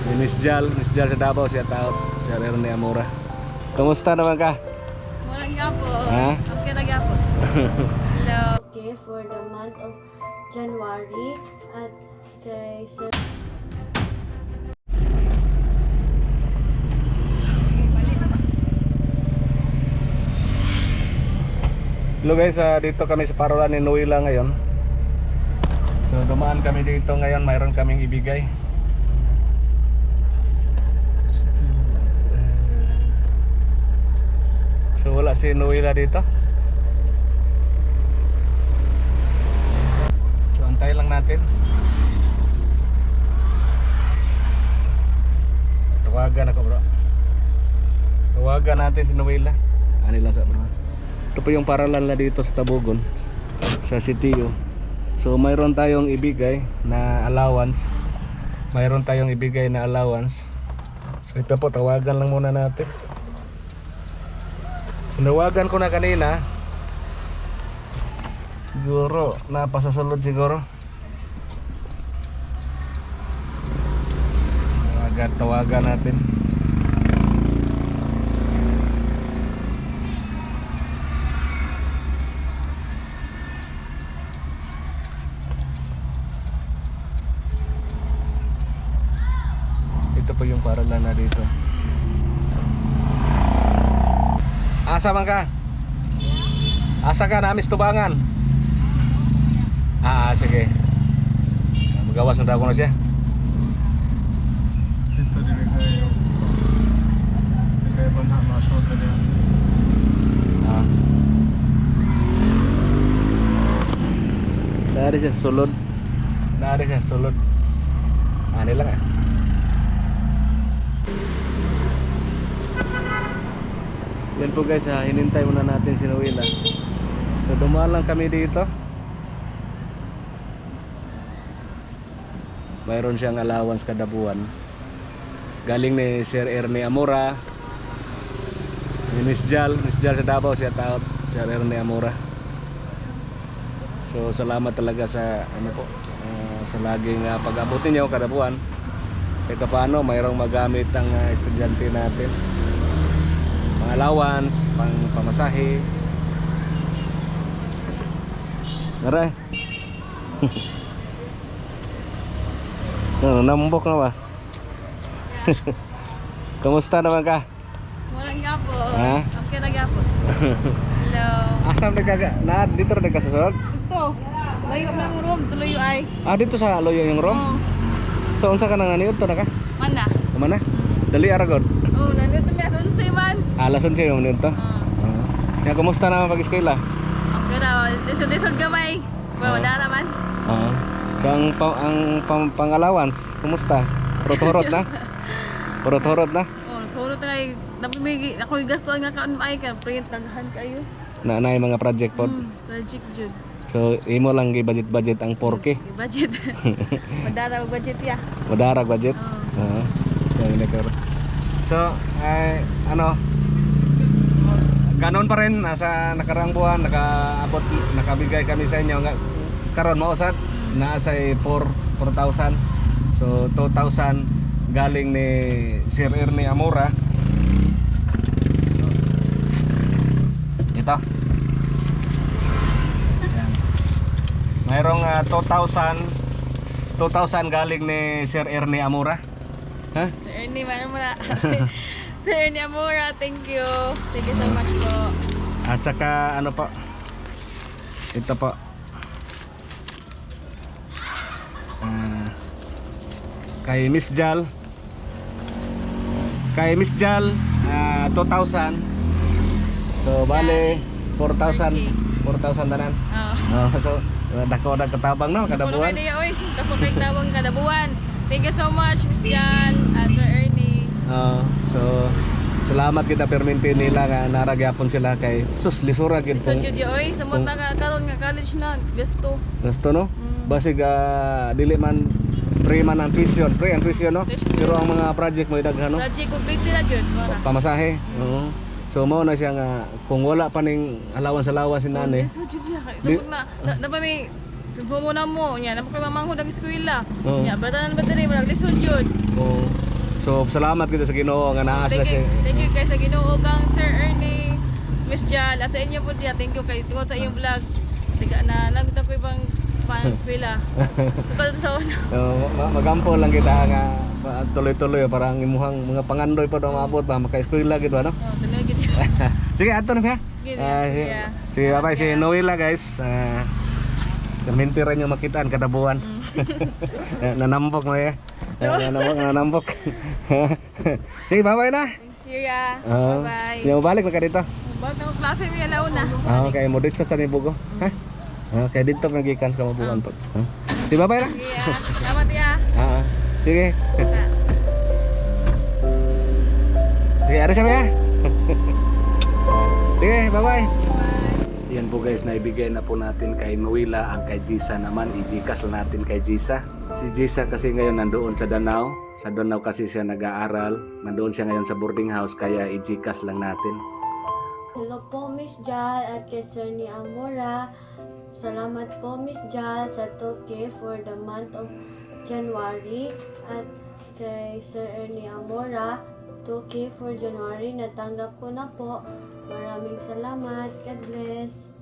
Ni Miss Jal sa Davao siya taot, Sir Ernie Amora. Kamusta naman ka? Walang gapo. Ha? Okay na gapo. Hello. Okay, for the month of January at kay Sir Hello guys, dito kami sa Parolan ni Noela ngayon. So dumaan kami dito ngayon, mayroon kaming ibigay. So wala si Noela dito. So antay lang natin. Tawagan ako bro. Tawagan natin si Noela. Ano lang sa bro. Ito po yung paralan na dito sa Tabogon, sa Sitio. So mayroon tayong ibigay na allowance. Mayroon tayong ibigay na allowance. So ito po, tawagan lang muna natin. Tinawagan ko na kanina. Siguro napasasulod siguro. Tawagan natin. Ito po yung paralan na dito. Asa man ka? Asa ka? Namis tubangan? Sige. Magawas na daw ko na siya. Dito din kayo. Kaya ba na masok ka diyan? Dari siya sulod. Dari siya sulod. Ano lang eh. Yan po guys, hinintay muna natin si Noela. So dumaan lang kami dito. Mayroon siyang allowance kada buwan. Galing ni Sir Ernie Amora. Ni Miss Jal sa Davao siya taot, Sir Ernie Amora. So salamat talaga sa ano po, sa laging pag-abutin niyo kada buwan. Kahit paano mayroong magamit ang estudyante natin. Pang allowance, pang pamasahe. Aray. Nambok na ba? Kamusta naman ka? Walang gapo. Ha? Okay na gapo. Hello. Asam dito rin nagkasusunod? Ito. Layo ng room. Tuloy ay. Dito sa Loyo yung room? Oh. So unsa ka nang aniud to na ka? Mana? Mana? Dali aragod. Oh, nandito mi ason si man. Alasan siya yung nito. Ya kumusta naman pag-eskwela? Okay na. Disod gamay. Wala naman. So pang allowance, kumusta? Purot-hurot na? Purot-hurot na? Oh, turo tayo. Napamigi ako gastuan nga kaon ay ka print naghan kayo. Na mga project pod. Tragic jud. So imo lang gi-budget ang 4K. Budget. Madara og budget ya. Madarag budget. Oo. So, ganon pa rin nasa nakaraang buwan nakabigay kami sa inyo karon mausad nasa 4,000. So 2,000 galing ni Sir Ernie Amora. Ito. Ayan. Mayroong 2,000 galing ni Sir Ernie Amora. Ha? Sir Ernie, Sir Ernie Amora, thank you. Thank you so much po. At saka ano po? Ito po. Kay Miss Jal. 2,000. So bale 4,000 tanan. So dako na katabang no kada Kada buwan. buwan. Oy, dako kay tawang kada buwan. Thank you so much, Miss Jan at Sir Ernie. So salamat kita perminti nila nga naragyapon sila kay sus lisura gid Sa pong studio oy, samot na karon nga college na, gusto no. Basig dili man free man ang tuition, no. Pero ang mga project mo idaghan no. Project complete na jud, wala. Pamasahe. Oo. So mao na siya nga kung wala pa ning allowance si nanay. Gusto jud ya. Samot na pa may mo na mo nya, napakay mamanghod ang eskwela. Oo. Nya batanan ba diri mo naglisod jud. Oo. So salamat kita sa Ginoo nga naa sila si Thank you kay sa Ginoo kang Sir Ernie, Miss Jal, at sa inyo po diya. Thank you kay tungod sa iyong vlog. Tiga na nagta ko ibang pang-spila. Tukod sa una. magampo lang kita nga tuloy-tuloy para ang imuhang mga pangandoy pa daw maabot ba maka-eskwela gitu ano. Oh, tuloy gid. Sige ato na ba? Sige. Sige bye si Noela guys. Kaminti rin yung makitaan kada buwan. Nanambok mo ya. Nanambok. Sige bye-bye na. Thank you ya. Bye-bye. Yung balik na ka dito. Ba't ang klase mo yan launa? Okay, mo dito sa Nibugo. Ha? Okay, dito magikan sa mabuhan po. Sige bye-bye na. Sige ya. Salamat ya. Sige. Sige, aris kami ya. Sige, bye-bye. Yan po guys, naibigay na po natin kay Noela. Ang kay Jisa naman, i-Gcash lang natin kay Jisa. Si Jisa kasi ngayon nandoon sa Danao. Sa Danao kasi siya nag-aaral. Nandoon siya ngayon sa boarding house, kaya i-Gcash lang natin. Hello po Miss Jal at kay Sir ni Amora. Salamat po Miss Jal sa 2K for the month of January. At kay Sir Ernie Amora, 2K for January. Natanggap ko na po. Maraming salamat. God bless.